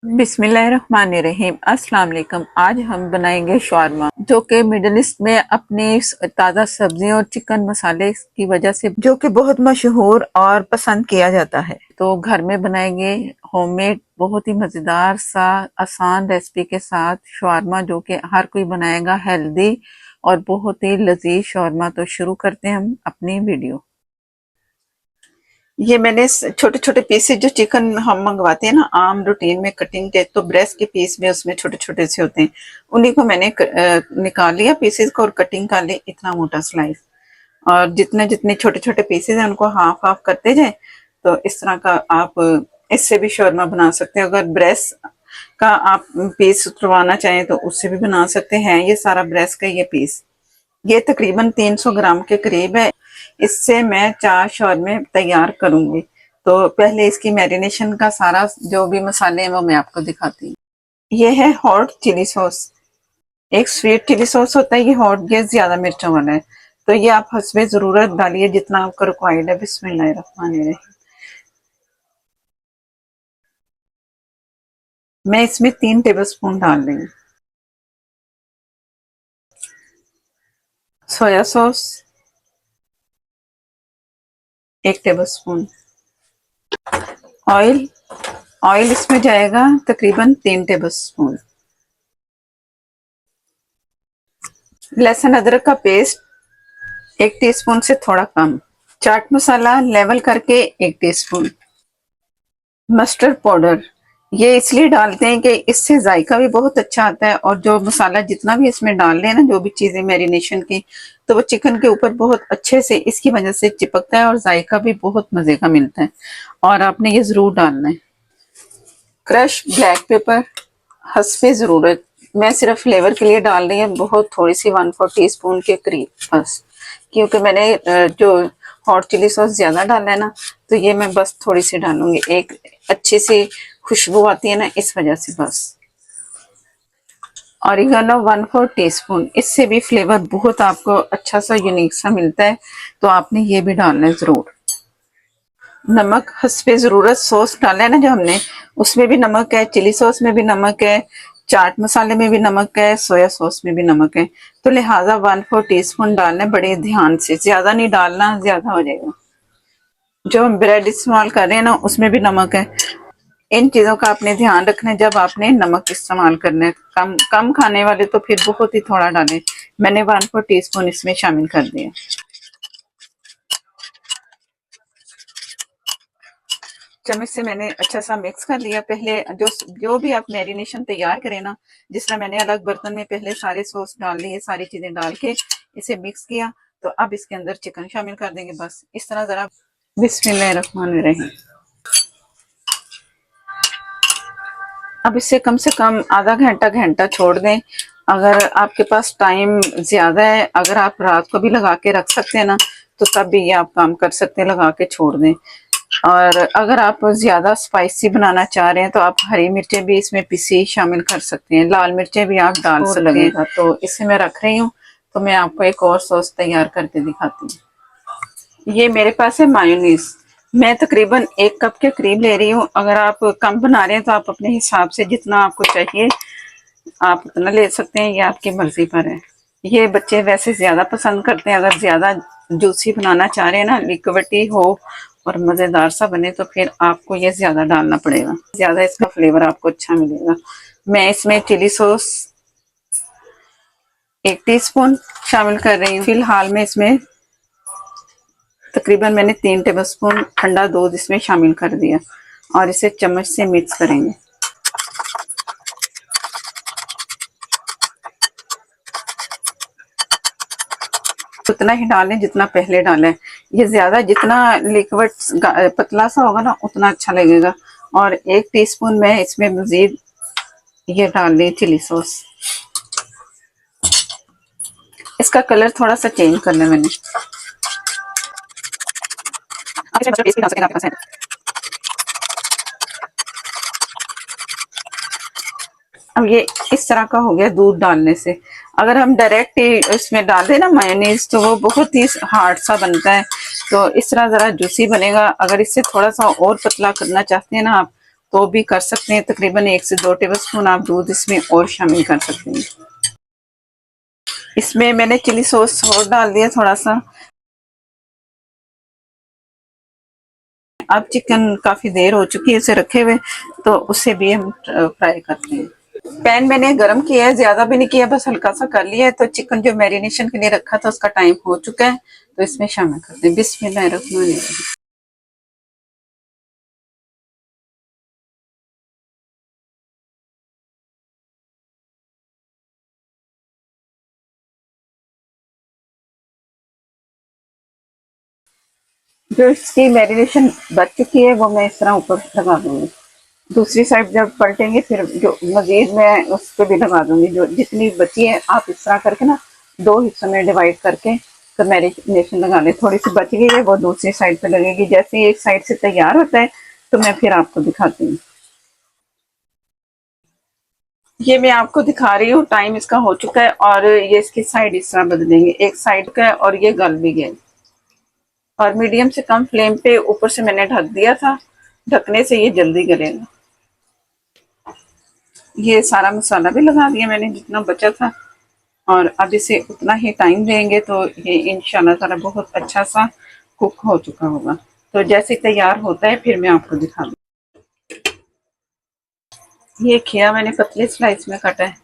बिस्मिल्लाहिर्रहमानिर्रहीम। अस्सलाम वालेकुम। आज हम बनाएंगे शवारमा, जो कि मिडल ईस्ट में अपनी ताज़ा सब्जियों और चिकन मसाले की वजह से जो कि बहुत मशहूर और पसंद किया जाता है। तो घर में बनाएंगे होममेड बहुत ही मज़ेदार सा आसान रेसिपी के साथ शवारमा, जो कि हर कोई बनाएगा, हेल्दी और बहुत ही लजीज शवारमा। तो शुरू करते हैं हम अपनी वीडियो। ये मैंने छोटे छोटे पीसेज जो चिकन हम मंगवाते हैं ना आम रूटीन में कटिंग के, तो ब्रेस्ट के पीस में उसमें छोटे छोटे से होते हैं, उन्हीं को मैंने निकाल लिया पीसेज को और कटिंग कर ली इतना मोटा स्लाइस। और जितने जितने छोटे छोटे पीसेज हैं उनको हाफ हाफ करते जाए। तो इस तरह का आप इससे भी शौरमा बना सकते हैं। अगर ब्रेस्ट का आप पीस उतरवाना चाहें तो उससे भी बना सकते हैं। ये सारा ब्रेस्ट का ये पीस, ये तकरीबन 300 ग्राम के करीब है। इससे मैं 4 शौरमे तैयार करूंगी। तो पहले इसकी मैरिनेशन का सारा जो भी मसाले हैं वो मैं आपको दिखाती हूँ। ये है हॉट चिली सॉस। एक स्वीट चिली सॉस होता है, ये हॉट, ये ज्यादा मिर्चों वाला है। तो ये आप हस्बे जरूरत डालिए जितना आपका रिक्वायर्ड है। बिस्मिल्लाहिर्रहमानिर्रहीम। मैं इसमें 3 टेबल स्पून डाल रही हूँ। Soya sauce 1 table spoon. Oil, oil इसमें जाएगा तकरीबन 3 टेबल स्पून। लहसुन अदरक का पेस्ट 1 टीस्पून से थोड़ा कम। चाट मसाला लेवल करके 1 टीस्पून। मस्टर्ड पाउडर, ये इसलिए डालते हैं कि इससे जायका भी बहुत अच्छा आता है, और जो मसाला जितना भी इसमें डाल लें ना, जो भी चीजें मैरिनेशन की, तो वो चिकन के ऊपर बहुत अच्छे से इसकी वजह से चिपकता है और जायका भी बहुत मजे का मिलता है। और आपने ये जरूर डालना है। क्रश ब्लैक पेपर हस्बे जरूरत, मैं सिर्फ फ्लेवर के लिए डाल रही हूँ, बहुत थोड़ी सी 1/4 टीस्पून के करीब बस, क्योंकि मैंने जो हॉट चिली सॉस ज्यादा डाला है ना, तो ये मैं बस थोड़ी सी डालूंगी। एक अच्छी सी खुशबू आती है ना, इस वजह से बस। ऑरिगेनो 1/4 टीस्पून, इससे भी फ्लेवर बहुत आपको अच्छा सा यूनिक सा मिलता है, तो आपने ये भी डालना है जरूर। नमक हस्बे जरूरत, सॉस डाला है ना जो हमने, उसमें भी नमक है, चिली सॉस में भी नमक है, चाट मसाले में भी नमक है, सोया सॉस में भी नमक है। तो लिहाजा 1/4 टीस्पून डालना है, बड़े ध्यान से, ज्यादा नहीं डालना, ज्यादा हो जाएगा। जो हम ब्रेड इस्तेमाल कर रहे हैं ना, उसमें भी नमक है। इन चीजों का आपने ध्यान रखना है जब आपने नमक इस्तेमाल करना है। कम कम खाने वाले तो फिर बहुत ही थोड़ा डालें। मैंने 1/4 टीस्पून इसमें शामिल कर दिया। चम्मच से मैंने अच्छा सा मिक्स कर लिया। पहले जो जो भी आप मैरिनेशन तैयार करें ना, जिस तरह मैंने अलग बर्तन में पहले सारे सॉस डाल लिए, सारी चीजें डाल के इसे मिक्स किया, तो अब इसके अंदर चिकन शामिल कर देंगे। बस इस तरह जरा। बिस्मिल्लाहिर्रहमानिर्रहीम। अब इसे कम से कम आधा घंटा घंटा छोड़ दें। अगर आपके पास टाइम ज्यादा है, अगर आप रात को भी लगा के रख सकते हैं ना, तो तब भी ये आप काम कर सकते हैं, लगा के छोड़ दें। और अगर आप ज्यादा स्पाइसी बनाना चाह रहे हैं तो आप हरी मिर्चें भी इसमें पिसी शामिल कर सकते हैं, लाल मिर्चें भी आप डाल सकते हैं। तो इसे मैं रख रही हूँ, तो मैं आपको एक और सॉस तैयार करके दिखाती हूँ। ये मेरे पास है मायोनीज। मैं तकरीबन 1 कप के करीब ले रही हूँ। अगर आप कम बना रहे हैं तो आप अपने हिसाब से जितना आपको चाहिए आप उतना ले सकते हैं, ये आपकी मर्जी पर है। ये बच्चे वैसे ज्यादा पसंद करते हैं। अगर ज्यादा जूसी बनाना चाह रहे हैं ना, लिक्विडी हो और मजेदार सा बने, तो फिर आपको ये ज्यादा डालना पड़ेगा, ज्यादा इसका फ्लेवर आपको अच्छा मिलेगा। मैं इसमें चिली सॉस 1 टीस्पून शामिल कर रही हूँ। फिलहाल मैं इसमें तकरीबन मैंने 3 टेबलस्पून ठंडा दूध इसमें शामिल कर दिया और इसे चम्मच से मिक्स करेंगे। उतना ही डालें जितना पहले डाला है। ये ज्यादा जितना लिक्विड पतला सा होगा ना, उतना अच्छा लगेगा। और 1 टीस्पून मैं इसमें मजीद ये डाल दी चिली सॉस। इसका कलर थोड़ा सा चेंज करना है मैंने। अब ये इस तरह का हो गया दूध डालने से। अगर हम डायरेक्ट इसमें डाल दें ना मायोनीज, तो वो बहुत ही हार्ड सा बनता है। तो इस तरह जरा जूसी बनेगा। अगर इससे थोड़ा सा और पतला करना चाहते हैं ना आप, तो भी कर सकते हैं। तकरीबन 1 से 2 टेबलस्पून आप दूध इसमें और शामिल कर सकते हैं। इसमें मैंने चिली सॉस और डाल दिया थोड़ा सा। अब चिकन काफी देर हो चुकी है इसे रखे हुए, तो उसे भी हम फ्राई करते हैं। पैन मैंने गरम किया है, ज्यादा भी नहीं किया, बस हल्का सा कर लिया है। तो चिकन जो मैरिनेशन के लिए रखा था उसका टाइम हो चुका है, तो इसमें शामिल करते हैं। बिस्मिल्लाहिर्रहमानिर्रहीम। जो इसकी मैरिनेशन बच चुकी है वो मैं इस तरह ऊपर लगा दूंगी। दूसरी साइड जब पलटेंगे फिर जो मजीद मैं उस पर भी लगा दूंगी। जो जितनी बची है आप इस तरह करके ना 2 हिस्सों में डिवाइड करके तो मैरिनेशन लगा लें। थोड़ी सी बच गई है वो दूसरी साइड पे लगेगी। जैसे ही एक साइड से तैयार होता है तो मैं फिर आपको दिखाती हूँ। ये मैं आपको दिखा रही हूँ, टाइम इसका हो चुका है और ये इसकी साइड इस तरह बदलेंगे। एक साइड का है और ये गल भी गया। और मीडियम से कम फ्लेम पे ऊपर से मैंने ढक दिया था। ढकने से ये जल्दी गलेगा। ये सारा मसाला भी लगा दिया मैंने जितना बचा था, और अब इसे उतना ही टाइम देंगे तो ये इंशाल्लाह ताला बहुत अच्छा सा कुक हो चुका होगा। तो जैसे तैयार होता है फिर मैं आपको दिखा दूँ। ये खिया मैंने पतले स्लाइस में काटा है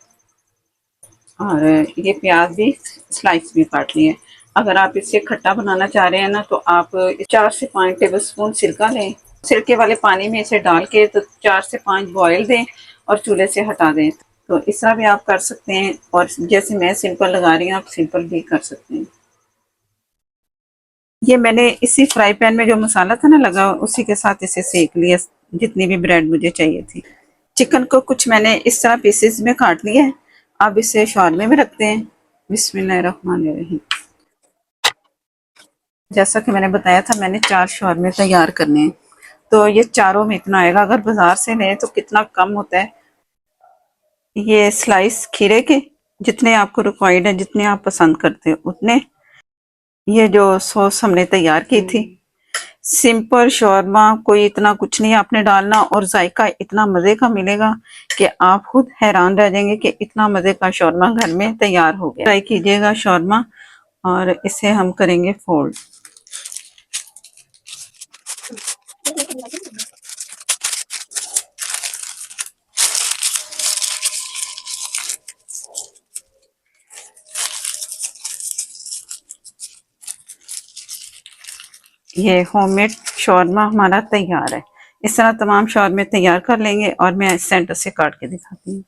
और ये प्याज भी स्लाइस में काट लिए। अगर आप इसे खट्टा बनाना चाह रहे हैं ना तो आप 4 से 5 टेबल स्पून सिरका लें। सिरके वाले पानी में इसे डाल के तो 4 से 5 बॉयल दें और चूल्हे से हटा दें। तो इस तरह भी आप कर सकते हैं, और जैसे मैं सिंपल लगा रही हूँ आप सिंपल भी कर सकते हैं। ये मैंने इसी फ्राई पैन में जो मसाला था ना लगा उसी के साथ इसे सेक लिया, जितनी भी ब्रेड मुझे चाहिए थी। चिकन को कुछ मैंने इस तरह पीसेस में काट लिया है। अब इसे शॉर्मे में रखते हैं। बिस्मिल्लाहिर्रहमानिर्रहीम। जैसा कि मैंने बताया था मैंने 4 शॉर्मे तैयार करने हैं, तो ये चारों में इतना आएगा। अगर बाजार से लें तो कितना कम होता है। ये स्लाइस खीरे के जितने आपको रिक्वायर्ड है, जितने आप पसंद करते हो उतने। ये जो सॉस हमने तैयार की थी, सिंपल शौरमा, कोई इतना कुछ नहीं आपने डालना, और जायका इतना मजे का मिलेगा कि आप खुद हैरान रह जाएंगे कि इतना मजे का शौरमा घर में तैयार हो गया। ट्राई कीजिएगा शौरमा, और इसे हम करेंगे फोल्ड। ये होममेड शौरमा हमारा तैयार है। इस तरह तमाम शौरमे तैयार कर लेंगे और मैं सेंटर से काट के दिखाती हूँ।